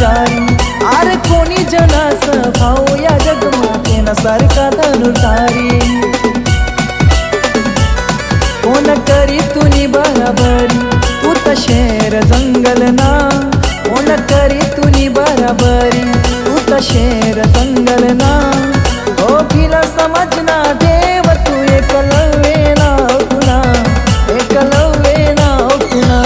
पुजारी, अरे कोणी जनास भाऊ या जगमातेना सारखा धनुर्धारी. कोण करी तुनी बराबरी, तू तर शेर जंगल ना. कोण करी तुनी बराबरी, तू तर शेर जंगल ना. ओखीला समजना देव तू एकलव्य ना पुन्हा, एकलव्य ना पुन्हा.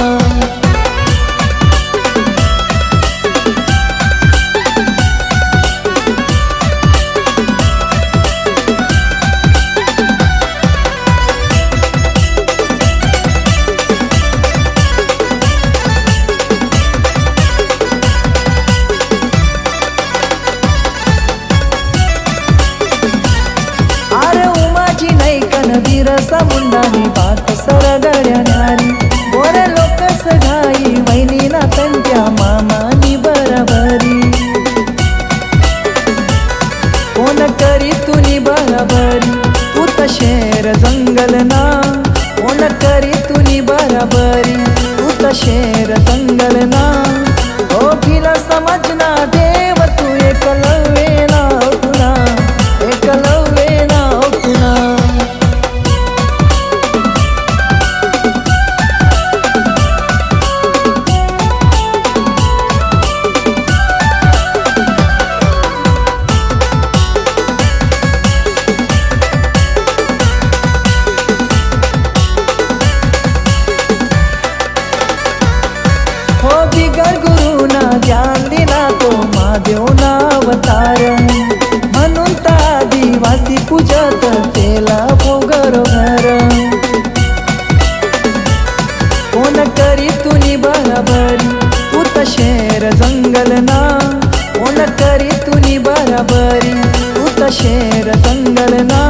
रसा मुंडानी बात सरगड्या नारी, गोर लोक सघाई वैनी ना त्यांच्या मामानी बराबरी. कोण करी तुनी बराबरी, तू तर शेर जंगल ना. कोण करी तुनी बराबरी, तू तर शेर जंगल ना. ओखीला समजना देव तू एकलव्य ना पुन्हा, एकलव्य ना पुन्हा. बिगर गुरुना ज्ञान दिला तो महादेव ना अवतार, म्हणून तर आदिवासी पूजत तेला भोगर घर. कोण करी तुनी बराबरी, तू तर शेर जंगल ना. कोण करी तुनी बराबरी, तू तर शेर जंगल ना.